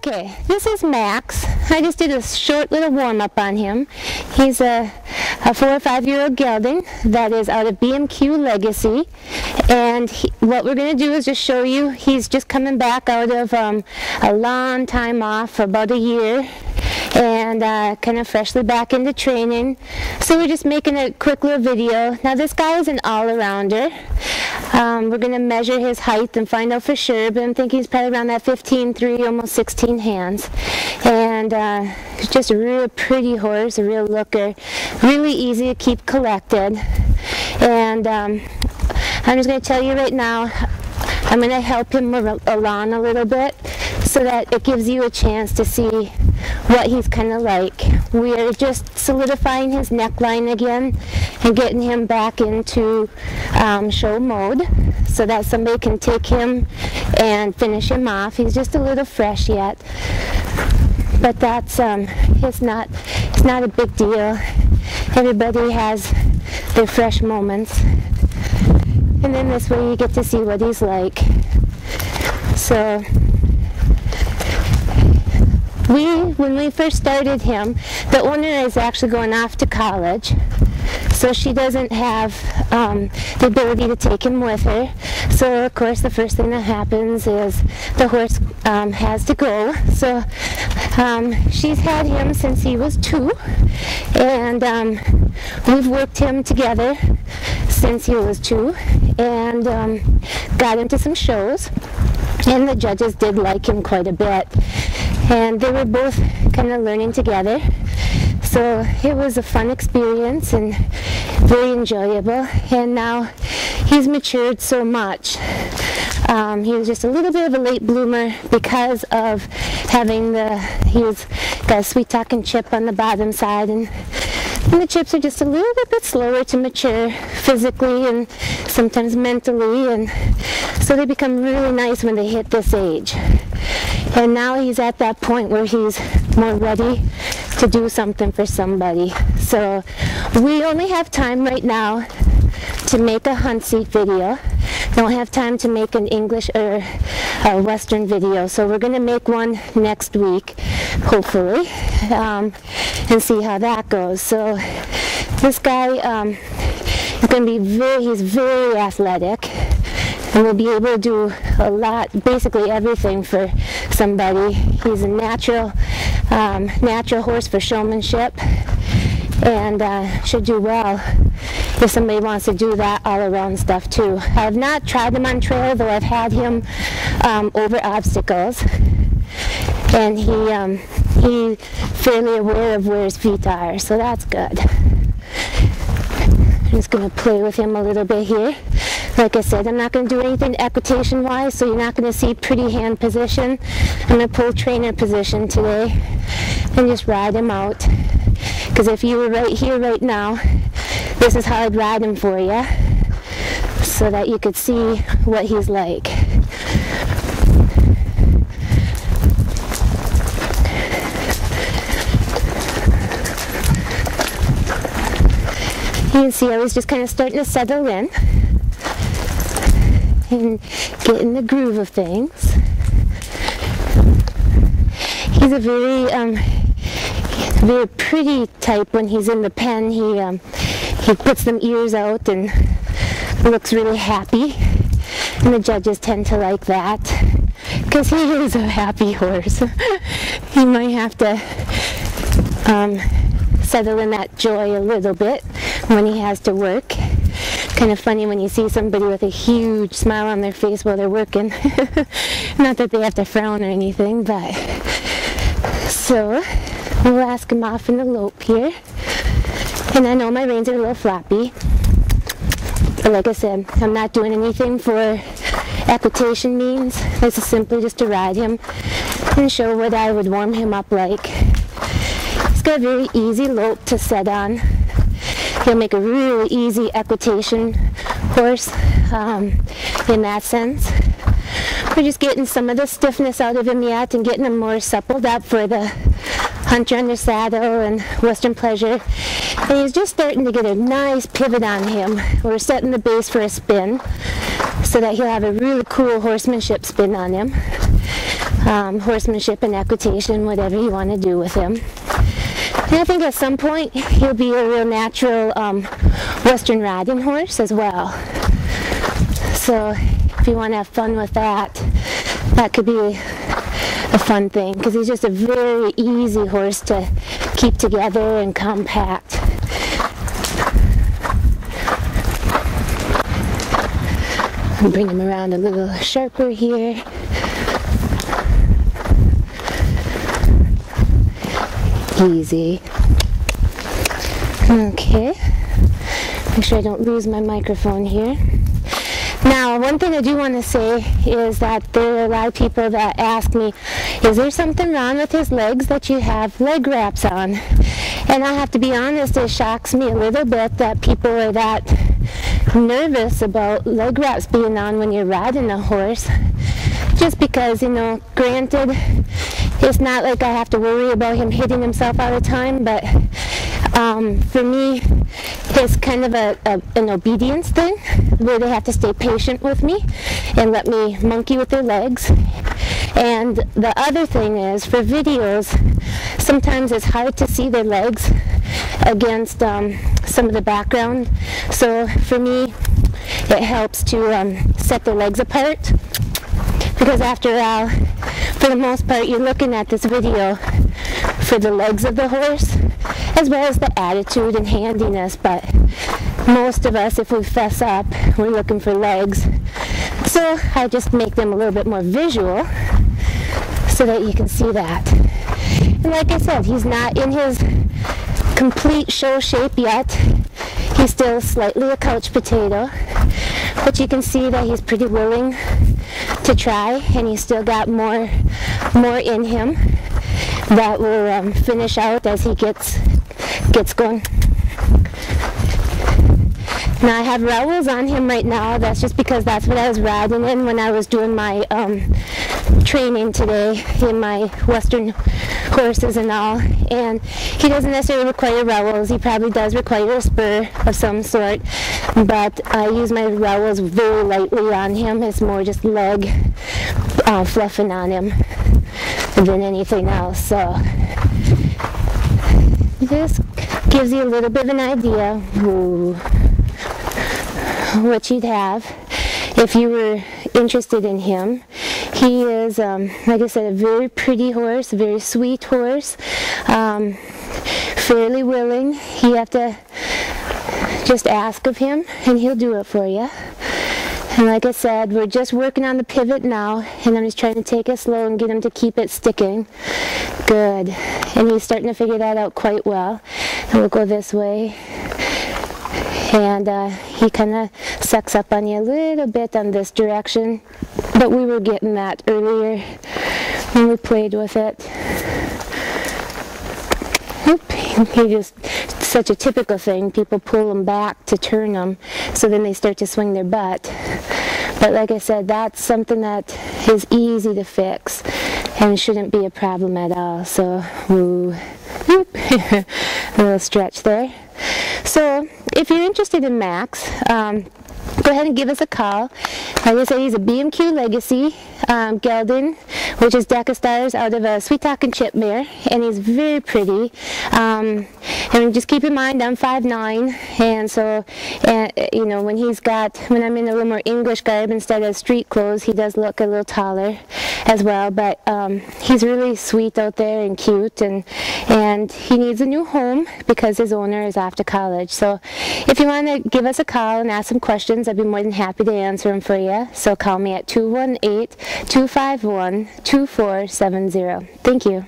Okay, this is Max. I just did a short little warm-up on him. He's a 4 or 5 year old gelding that is out of BMQ Legacy, and what we're going to do is just show you, he's just coming back out of a long time off, about a year, and kind of freshly back into training. So we're just making a quick little video. Now this guy is an all-arounder. We're going to measure his height and find out for sure, but I'm thinking he's probably around that 15.3, almost 16 hands. And he's just a real pretty horse, a real looker, really easy to keep collected. And I'm just going to tell you right now, I'm going to help him along a little bit so that it gives you a chance to see what he's kind of like. We're just solidifying his neckline again and getting him back into show mode so that somebody can take him and finish him off. He's just a little fresh yet, but that's it's not a big deal. Everybody has their fresh moments, and then this way you get to see what he's like. So when we first started him, the owner is actually going off to college, so she doesn't have the ability to take him with her. So of course the first thing that happens is the horse has to go. So she's had him since he was 2, and we've worked him together since he was 2, and got into some shows, and the judges did like him quite a bit, and they were both kind of learning together. So it was a fun experience and very enjoyable, and now he's matured so much. He was just a little bit of a late bloomer because of having he's got a sweet talking chip on the bottom side, and the chips are just a little bit slower to mature physically and sometimes mentally, and so they become really nice when they hit this age. And now he's at that point where he's more ready to do something for somebody. So we only have time right now to make a hunt seat video. Don't have time to make an English or a Western video, so we're going to make one next week, hopefully, and see how that goes. So this guy is going to be he's very athletic, and we'll be able to do a lot, basically everything for somebody. He's a natural horse for showmanship, and should do well if somebody wants to do that all-around stuff too. I have not tried him on trail, though I've had him over obstacles, and he's fairly aware of where his feet are, so that's good. I'm just going to play with him a little bit here. Like I said, I'm not going to do anything equitation-wise, so you're not going to see pretty hand position. I'm going to pull trainer position today and just ride him out. Because if you were right here right now, this is how I'd ride him for you, so that you could see what he's like. You can see I was just kind of starting to settle in and get in the groove of things. He's a very pretty type when he's in the pen. He puts them ears out and looks really happy, and the judges tend to like that because he is a happy horse. He might have to settle in that joy a little bit when he has to work. Kind of funny when you see somebody with a huge smile on their face while they're working. Not that they have to frown or anything, but so we'll ask him off in the lope here. And I know my reins are a little floppy, but like I said, I'm not doing anything for equitation means. This is simply just to ride him and show what I would warm him up like. He's got a very easy lope to set on. He'll make a really easy equitation horse in that sense. We're just getting some of the stiffness out of him yet and getting him more suppled up for the Hunter under saddle and Western Pleasure. And he's just starting to get a nice pivot on him. We're setting the base for a spin so that he'll have a really cool horsemanship spin on him. horsemanship and equitation, whatever you want to do with him. And I think at some point he'll be a real natural Western riding horse as well. So if you want to have fun with that, that could be a fun thing, because he's just a very easy horse to keep together and compact. I'll bring him around a little sharper here. Easy. Okay. Make sure I don't lose my microphone here. Now, one thing I do want to say is that there are a lot of people that ask me, is there something wrong with his legs that you have leg wraps on? And I have to be honest, it shocks me a little bit that people are that nervous about leg wraps being on when you're riding a horse. Just because, you know, granted, it's not like I have to worry about him hitting himself all the time, but for me, it's kind of an obedience thing where they have to stay patient with me and let me monkey with their legs. And the other thing is, for videos, sometimes it's hard to see their legs against some of the background. So for me, it helps to set their legs apart, because after all, for the most part, you're looking at this video for the legs of the horse, as well as the attitude and handiness, but most of us, if we fess up, we're looking for legs. So I just make them a little bit more visual so that you can see that. And like I said, he's not in his complete show shape yet. He's still slightly a couch potato, but you can see that he's pretty willing to try, and he's still got more in him that will finish out as he gets going. Now I have rowels on him right now. That's just because that's what I was riding in when I was doing my training today in my Western horses and all. And he doesn't necessarily require rowels. He probably does require a spur of some sort, but I use my rowels very lightly on him. It's more just leg fluffing on him than anything else. So this gives you a little bit of an idea what you'd have if you were interested in him. He is, like I said, a very pretty horse, a very sweet horse, fairly willing. You have to just ask of him and he'll do it for you. And like I said, we're just working on the pivot now, and I'm just trying to take it slow and get him to keep it sticking. Good. And he's starting to figure that out quite well. And we'll go this way. And he kind of sucks up on you a little bit on this direction, but we were getting that earlier when we played with it. Oop, he just, such a typical thing, people pull them back to turn them, so then they start to swing their butt. But like I said, that's something that is easy to fix and shouldn't be a problem at all. So, woo, whoop, a little stretch there. So, if you're interested in Max, go ahead and give us a call. Like I said, he's a B&Q Legacy Gelding, which is DECA stars out of a Sweet Talking Chip mare, and he's very pretty. And just keep in mind, I'm 5'9", and so, you know, when I'm in a little more English garb instead of street clothes, he does look a little taller as well. But he's really sweet out there and cute, and he needs a new home because his owner is off to college. So if you want to give us a call and ask some questions, I'd be more than happy to answer them for you. So call me at 218-251-2470. Thank you.